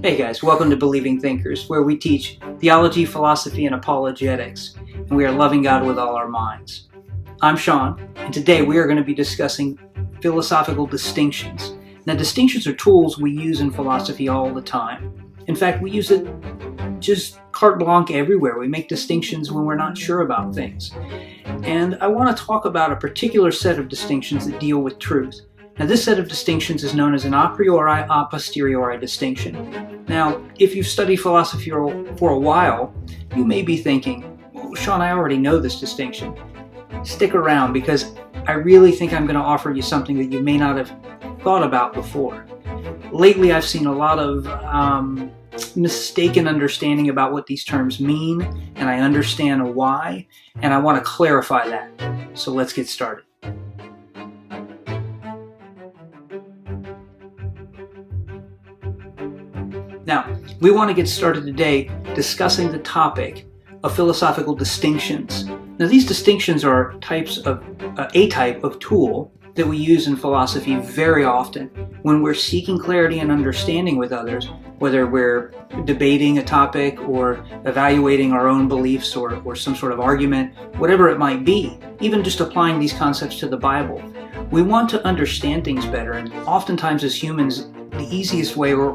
Hey guys, welcome to Believing Thinkers, where we teach theology, philosophy, and apologetics, and we are loving God with all our minds. I'm Sean, and today we are going to be discussing philosophical distinctions. Now, distinctions are tools we use in philosophy all the time. In fact, we use it just carte blanche everywhere. We make distinctions when we're not sure about things. And I want to talk about a particular set of distinctions that deal with truth. Now, this set of distinctions is known as an a priori, a posteriori distinction. Now, if you've studied philosophy for a while, you may be thinking, well, Sean, I already know this distinction. Stick around, because I really think I'm going to offer you something that you may not have thought about before. Lately, I've seen a lot of mistaken understanding about what these terms mean, and I understand why, and I want to clarify that. So let's get started. Now, we want to get started today discussing the topic of philosophical distinctions. Now, these distinctions are a type of tool that we use in philosophy very often when we're seeking clarity and understanding with others, whether we're debating a topic or evaluating our own beliefs or some sort of argument, whatever it might be, even just applying these concepts to the Bible. We want to understand things better, and oftentimes as humans, the easiest way, or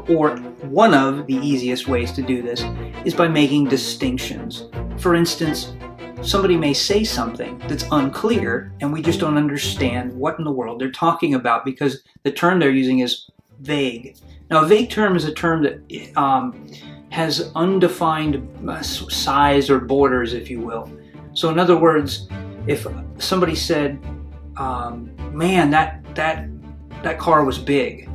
one of the easiest ways to do this, is by making distinctions. For instance, somebody may say something that's unclear, and we just don't understand what in the world they're talking about because the term they're using is vague. Now, a vague term is a term that has undefined size or borders, if you will. So in other words, if somebody said, man, that car was big.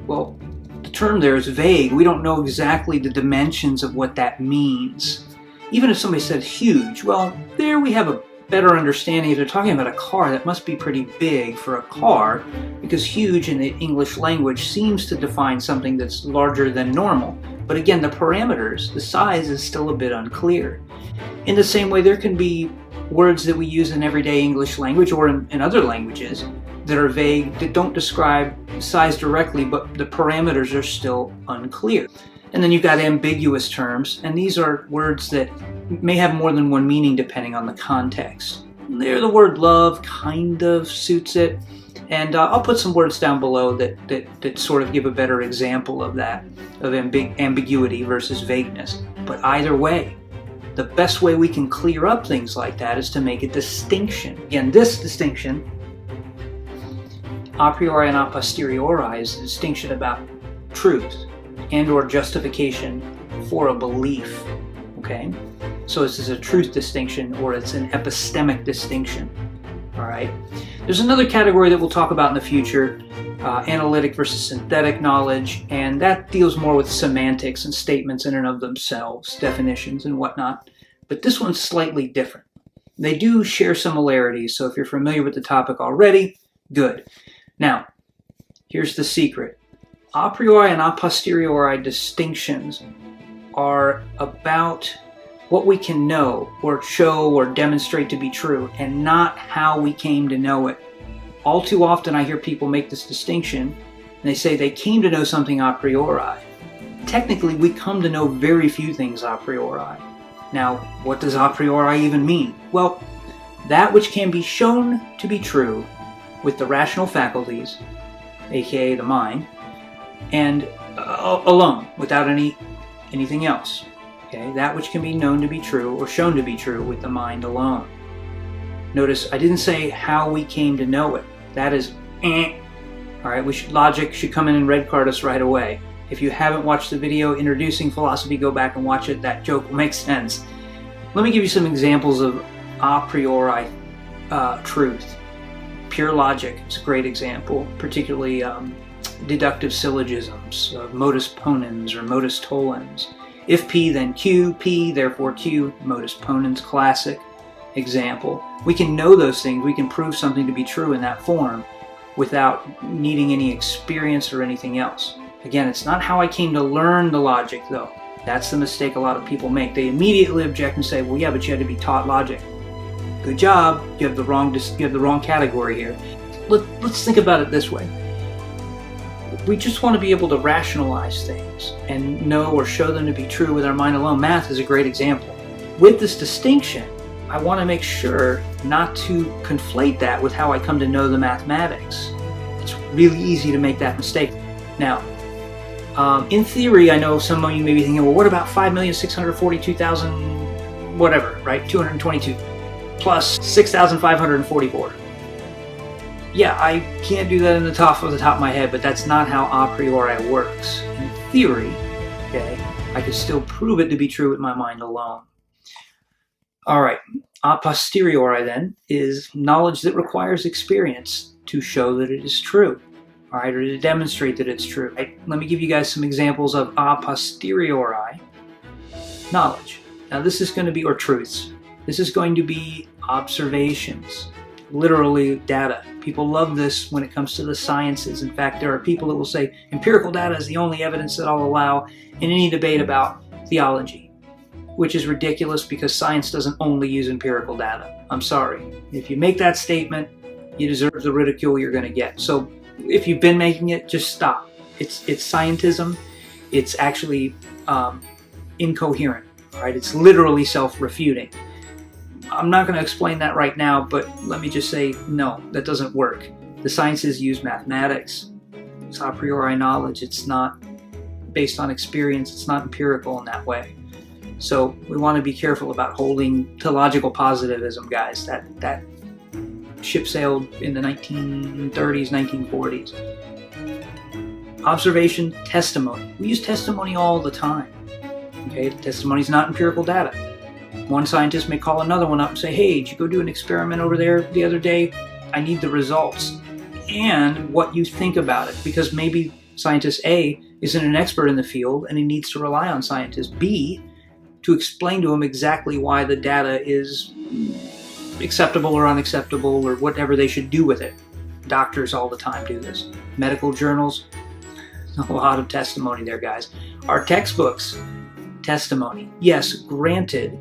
Well, the term there is vague. We don't know exactly the dimensions of what that means. Even if somebody said huge, well, there we have a better understanding. If they're talking about a car, that must be pretty big for a car, because huge in the English language seems to define something that's larger than normal. But again, the parameters, the size is still a bit unclear. In the same way, there can be words that we use in everyday English language or in other languages that are vague, that don't describe size directly, but the parameters are still unclear. And then you've got ambiguous terms, and these are words that may have more than one meaning depending on the context. There, the word love kind of suits it, and I'll put some words down below that sort of give a better example of that, of ambiguity versus vagueness. But either way, the best way we can clear up things like that is to make a distinction. Again, this distinction, a priori and a posteriori, is a distinction about truth and or justification for a belief. Okay? So this is a truth distinction, or it's an epistemic distinction. All right? There's another category that we'll talk about in the future, analytic versus synthetic knowledge, and that deals more with semantics and statements in and of themselves, definitions and whatnot. But this one's slightly different. They do share similarities, so if you're familiar with the topic already, good. Now, here's the secret. A priori and a posteriori distinctions are about what we can know or show or demonstrate to be true, and not how we came to know it. All too often I hear people make this distinction, and they say they came to know something a priori. Technically, we come to know very few things a priori. Now, what does a priori even mean? Well, that which can be shown to be true with the rational faculties, aka the mind, and alone, without anything else. Okay, that which can be known to be true or shown to be true with the mind alone. Notice I didn't say how we came to know it. That is All right, logic should come in and red card us right away. If you haven't watched the video introducing philosophy, go back and watch it. That joke will make sense. Let me give you some examples of a priori truth. Pure logic is a great example, particularly deductive syllogisms, modus ponens or modus tollens. If P, then Q, P, therefore Q, modus ponens, classic example. We can know those things, we can prove something to be true in that form without needing any experience or anything else. Again, it's not how I came to learn the logic, though. That's the mistake a lot of people make. They immediately object and say, well, yeah, but you had to be taught logic. Good job, you have the wrong category here. Let's think about it this way. we just want to be able to rationalize things and know or show them to be true with our mind alone. Math is a great example. With this distinction, I want to make sure not to conflate that with how I come to know the mathematics. It's really easy to make that mistake. Now, in theory, I know some of you may be thinking, well, what about 5,642,000, whatever, right? 222 plus 6,544. Yeah, I can't do that off the top of my head, but that's not how a priori works. In theory, okay, I could still prove it to be true with my mind alone. All right, a posteriori then is knowledge that requires experience to show that it is true, all right, or to demonstrate that it's true. Right? Let me give you guys some examples of a posteriori knowledge. Now this is going to be, or truths. This is going to be observations, literally data. People love this when it comes to the sciences. In fact, there are people that will say empirical data is the only evidence that I'll allow in any debate about theology, which is ridiculous because science doesn't only use empirical data. I'm sorry. If you make that statement, you deserve the ridicule you're going to get. So if you've been making it, just stop. It's scientism. It's actually incoherent. All right? It's literally self-refuting. I'm not going to explain that right now, but let me just say, no, that doesn't work. The sciences use mathematics. It's a priori knowledge. It's not based on experience. It's not empirical in that way. So we want to be careful about holding to logical positivism, guys. That ship sailed in the 1930s, 1940s. Observation, testimony. We use testimony all the time. Okay, testimony is not empirical data. One scientist may call another one up and say, hey, did you go do an experiment over there the other day? I need the results and what you think about it, because maybe scientist A isn't an expert in the field and he needs to rely on scientist B to explain to him exactly why the data is acceptable or unacceptable or whatever they should do with it. Doctors all the time do this. Medical journals, a lot of testimony there, guys. Our textbooks, testimony. Yes, granted,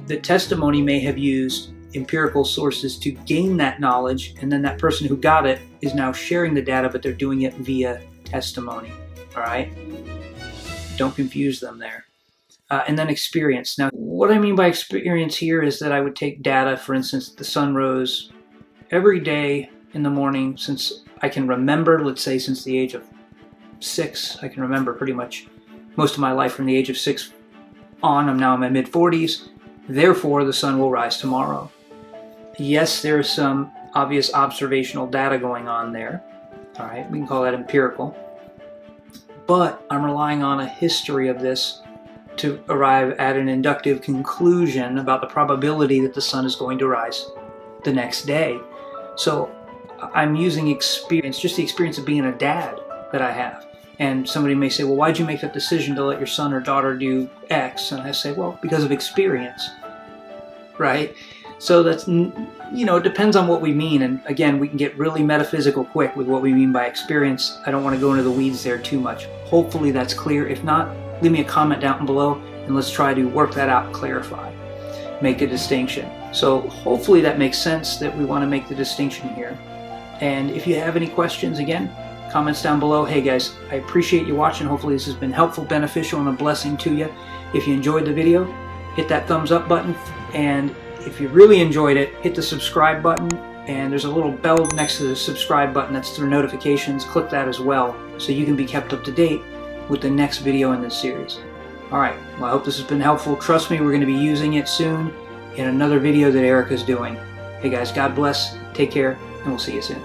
the testimony may have used empirical sources to gain that knowledge, and then that person who got it is now sharing the data, but they're doing it via testimony. All right? Don't confuse them there. And then experience. Now, what I mean by experience here is that I would take data, for instance, the sun rose every day in the morning since I can remember, let's say since the age of 6. I can remember pretty much most of my life from the age of 6 on. I'm now in my mid-40s. Therefore, the sun will rise tomorrow. Yes, there is some obvious observational data going on there. All right, we can call that empirical. But I'm relying on a history of this to arrive at an inductive conclusion about the probability that the sun is going to rise the next day. So I'm using experience, just the experience of being a dad that I have. And somebody may say, well, why'd you make that decision to let your son or daughter do X? And I say, well, because of experience, right? So that's, it depends on what we mean. And again, we can get really metaphysical quick with what we mean by experience. I don't want to go into the weeds there too much. Hopefully that's clear. If not, leave me a comment down below and let's try to work that out and clarify, make a distinction. So hopefully that makes sense that we want to make the distinction here. And if you have any questions, again, comments down below. Hey guys, I appreciate you watching. Hopefully this has been helpful, beneficial, and a blessing to you. If you enjoyed the video, hit that thumbs up button. And if you really enjoyed it, hit the subscribe button. And there's a little bell next to the subscribe button that's through notifications. Click that as well so you can be kept up to date with the next video in this series. Alright, well I hope this has been helpful. Trust me, we're going to be using it soon in another video that Erica's doing. Hey guys, God bless, take care, and we'll see you soon.